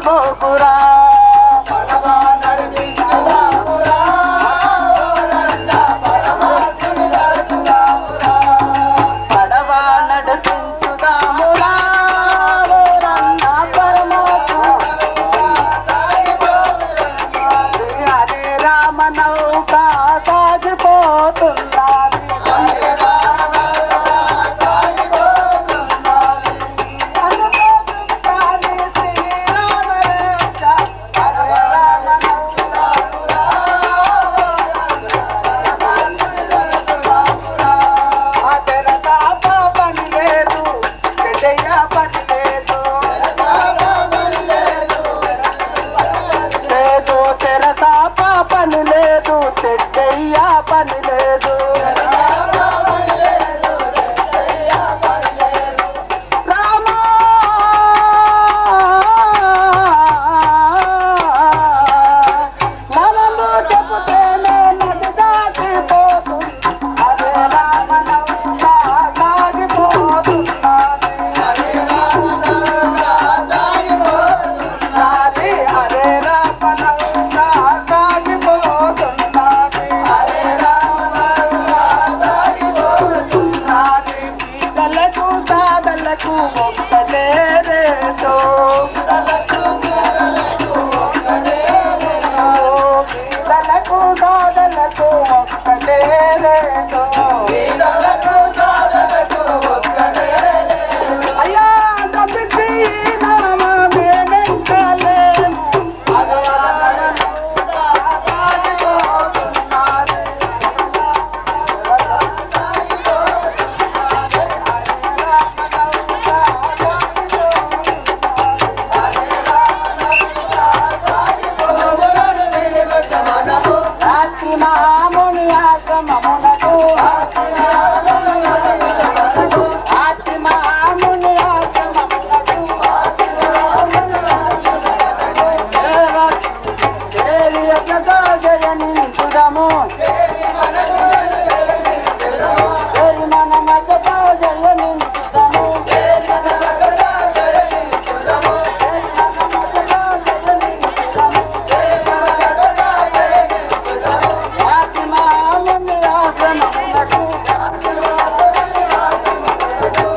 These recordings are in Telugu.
పోకురా పని లేదు చెడ్డయ్యా పని లేదు రామా మనము చెబుతేనే నది దాటిపోతుంది అదే రామనౌక సాగిపోతున్నది అదే రామనౌక ఒక్కటే రేటో పీదలకు దాదలకు ఒక్కటే రేటో అయ్యా తప్పించి నామా మేమెంటలేము అదే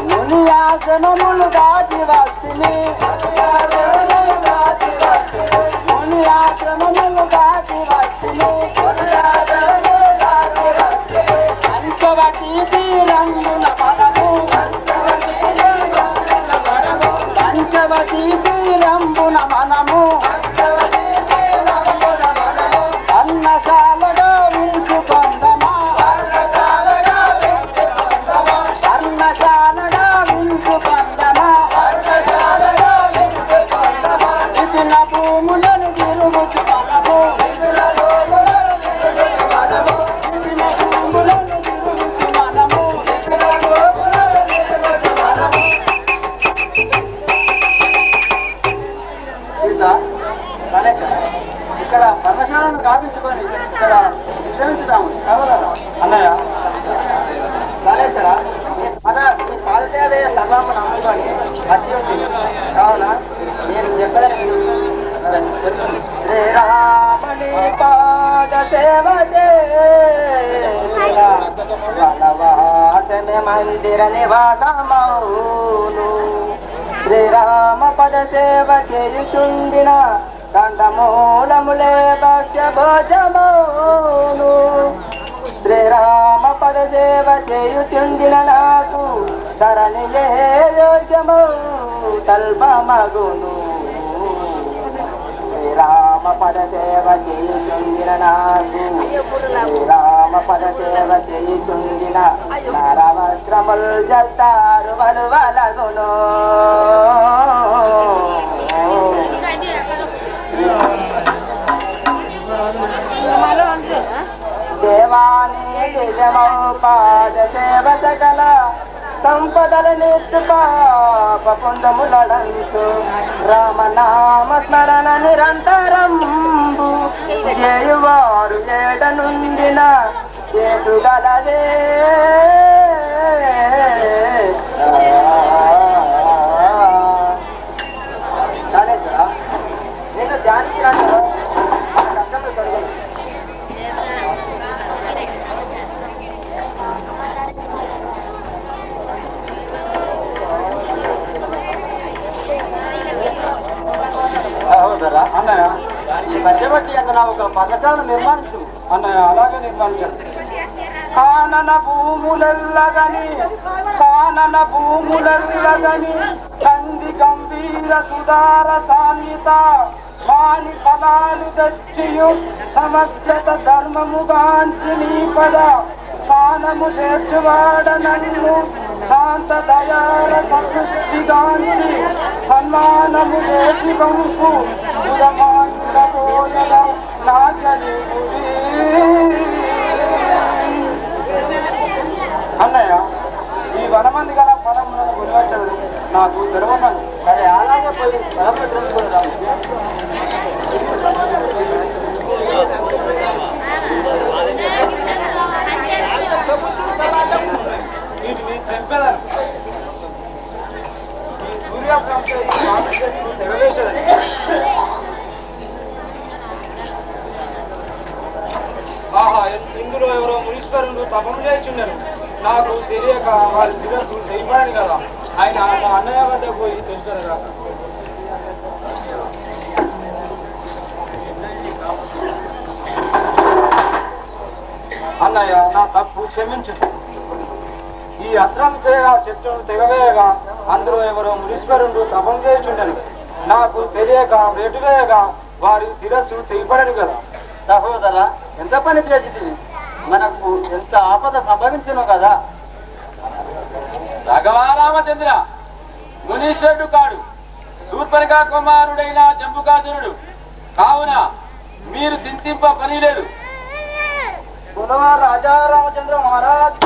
మునియాసనములు దాటి వస్తుంది మునియాసనములు దాటి వస్తుంది పంచవటి తీరంబున మనము పంచవటి తీరంబున మనము అన్నశాలగా వించుకొందమా అన్నశాలగా వించుకొందమా విభిన్న భూములను తిరుగుతు మనము విభిన్న భూములను తిరుగుతు మనము ఇక్కడ పర్ణశాలను కాపించుకొని ఇక్కడ విశ్రమించుతాము అన్నయ్య గణేశ్వరా మన మీ పాలదేయ సర్వాన్ని నమ్ముకొని వచ్చి ఉంది కావున నేను చెప్పదని శ్రీరామణి పాద సేవ వనవాసమే మందిర నివాసమౌను శ్రీరామ పద సేవ చేయుచుండిన దండమూలములే భక్ష్య భోజమౌను శ్రీరామ పద సేవ చేయుచుండిన నాకు ధరణియే యోగ్యము తల్పమగును శ్రీరామ పద సేవ చేయుచుండిన నాకు శ్రీరామ పద సేవ చేయుచుండిన నరవస్త్రముల్ జల్తారు వలువలగును దేవాని దివ్యమౌ పాద సేవ సకల సంపదల నిత్య పాప పుండములంతు రామనామ స్మరణ నిరంతరంబు చేయువారు చేట నుండిన చేతుగలదే పచ్చబట్టి అన్న ఒక పర్ణశాలను నిర్మాణించు. అన్నయ్య అలాగే నిర్మాణించాను. కానన భూములెల్లగని కంది గంభీర సుధార సాన్విత వాణి ఫలాలు తెచ్చియు సమగ్రత ధర్మముగాంచి నీ పద స్థానము చేర్చువాడ నన్ను శాంత దయాల సంతృష్టిగాంచి సన్మానము చేసి వంపు సురమానుల పోయల నాగలి అన్నయ్య ఈ వనమంది గల ఫలములను గురివచ్చడు నాకు తెరవమని. సరే అలాగే పోయి బలపత్రం కూడా రాదు. వీటిని తెంపేదాను ఈ సూర్యాకాంత తెరవేశాడని. ఆహా, ఇందులో ఎవరో మునీశ్వరులు తపం చేయించున్నారు. నాకు తెలియక వారి శిరస్సు తెగిపోయాను కదా. ఆయన మా అన్నయ్య వద్ద పోయి తెలుసుకున్నారు కదా. అన్నయ్య నా తప్పు క్షమించు. ఈ అస్త్రం చెట్టును తెగవేయగా అందులో ఎవరో మునీశ్వరుడు తపం చేయించుండను. నాకు తెలియక వేటువేయగా వారి శిరస్సు తెగిపడను కదా. సహోదర, ఎంత పని చేసింది, మనకు ఎంత ఆపద సంభవించను కదా. రాఘవారామచంద్ర మునీశ్వరుడు కాడు, శూర్పణఖ కుమారుడైన జంబుకాసురుడు. కావున మీరు చింతింప పని లేదు. రాజా రామచంద్ర మహారాజ్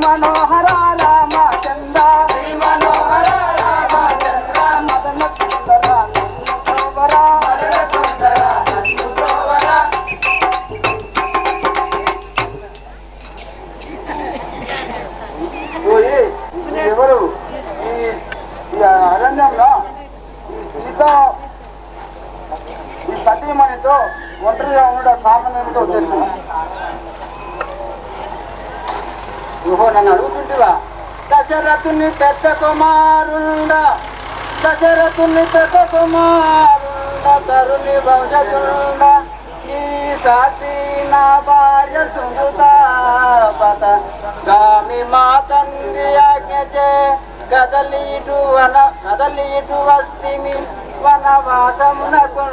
మనోహర రామచంద్ర శ్రీ మనోహర రామచంద్ర మదన సుందర నందోవర మదన సుందర నందోవర. పోయి ఎవరు ఈ అరణ్యంలో సీత ఈ సతీమణితో ఒంటరిగా ఉండడం కారణం ఏమిటో తెలుసు. ఓహో నన్ను అడుగుతుంటివా? దశరథుని పెద్ద కుమారుండ దశరథుని పెద్ద కుమారుండ తరుణి వంశతుండ ఈ సాక్షి నా భార్య సుమృతాపత గామి మా తండ్రి ఆజ్ఞచే కదలీటు వస్తిమి వనవాసమునకు.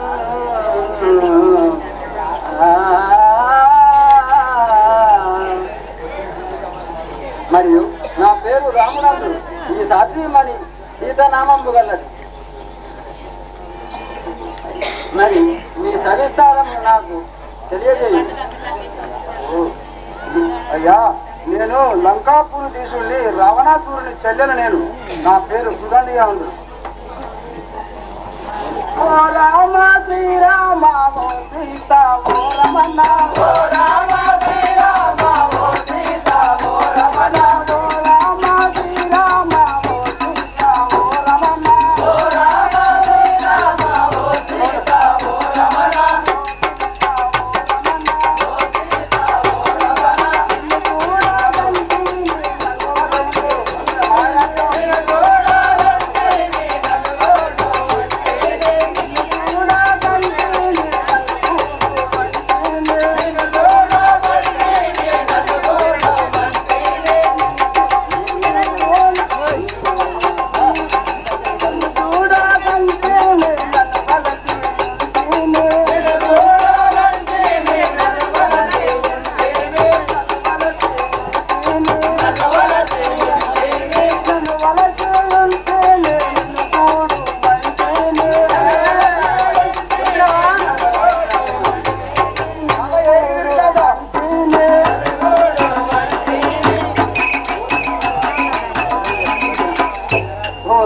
మరియు నా పేరు రామనందు ఈ సాధ్వీమణి సీతనామంబు గలది. మరి మీ సవిస్తారం నాకు తెలియజేయండి. అయ్యా నేను లంకాపూర్ తీసుకుని రావణాసురుని చెల్లెను. నేను నా పేరు సుగంధిగా ఉంది. ఓ రామ శ్రీరామ ఓ సీత ఓ రమణ ఓ రామ శ్రీరామ ఓ సీత ఓ రమణ ఓ రామ శ్రీరామ ఓ సీత ఓ రమణ ఓ రామ శ్రీరామ ఓ సీత ఓ రమణ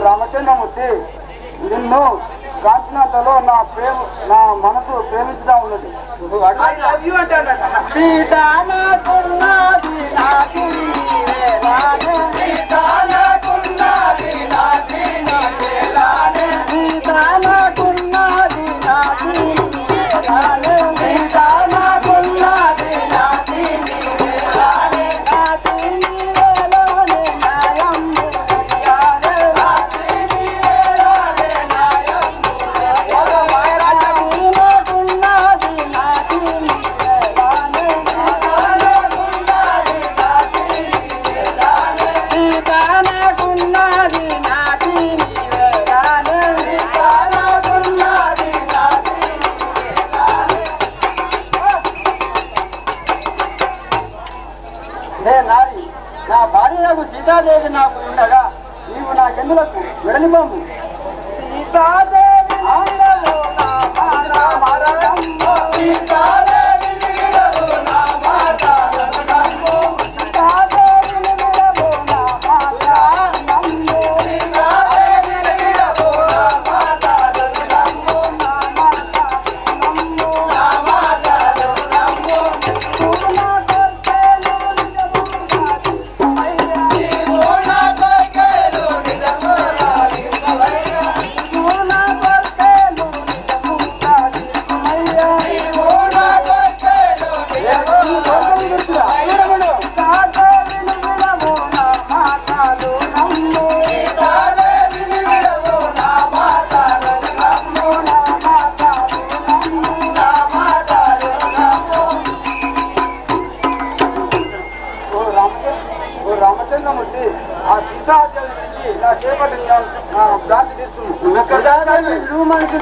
రామచంద్రమూర్తి నిన్ను కాంచనాథలో నా మనసు ప్రేమించడం ఉన్నది. నా భార్యకు సీతాదేవి నాకు ఉండగా నీవు నాకెందులకు వెడలిపోము. సీతాదేవి రామచంద్రమూర్తి ఆ సీతాదేవి నుంచి నా చేపట్టి భ్రాంతి తీసుకున్నాడు.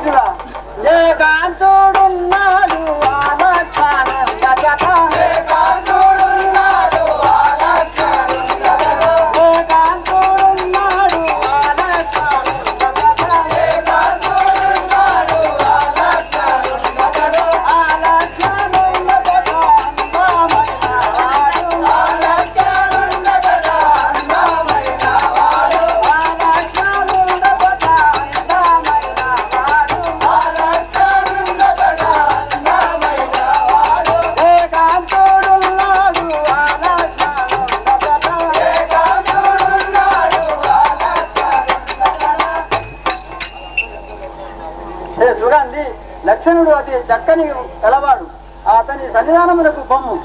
లక్షణుడు అతి చక్కని గలవాడు. అతని సన్నిధానములకు బొమ్ము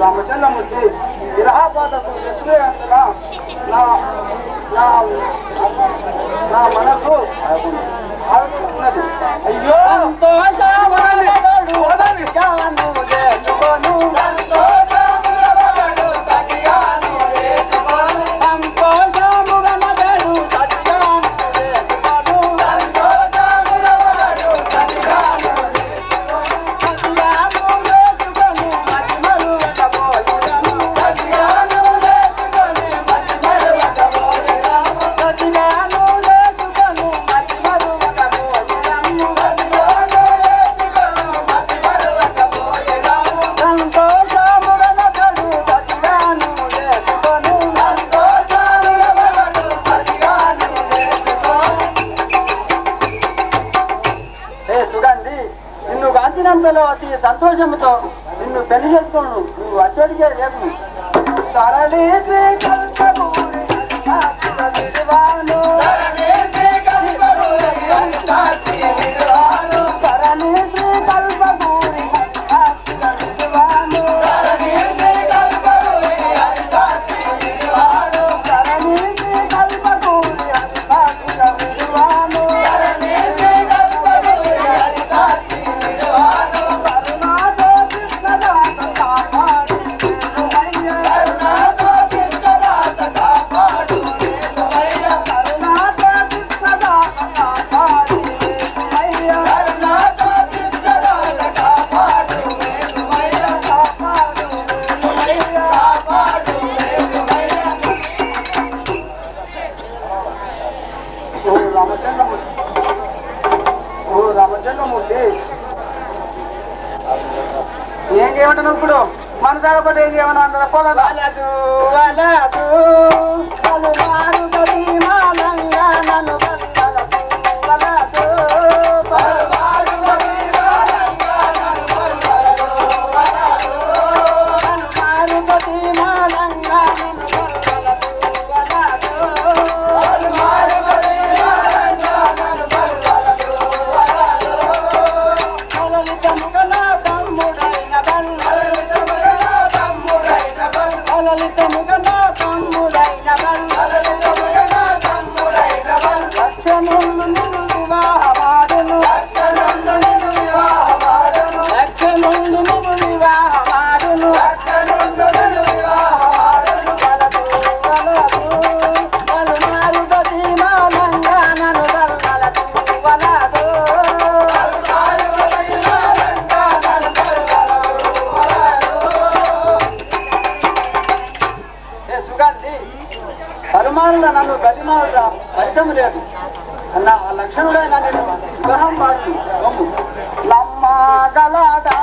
రామచంద్రమూర్తి విరహాబాధకు విసిరేందున నా మనసు ఉన్నది. అయ్యో అతి సంతోషంతో నిన్ను పెళ్లి చేసుకోను. నువ్వు అచ్చడికే రేపు తరలి రామచంద్రమూర్తి ఏం చేయమంటున్నావు ఇప్పుడు? మన కాకపోతే ఏం చేయమన్నా అంటారా? పొగదు వలదు పరమానుల నన్ను గతిమానుల ఫలితం లేదు అన్న ఆ లక్షణుడే నన్ను విగ్రహం వాడు లమ్మగలడా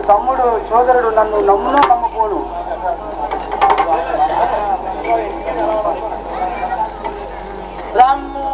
తమ్ముడు సోదరుడు నన్ను నమ్మునో నమ్ముకోను. రమ్ము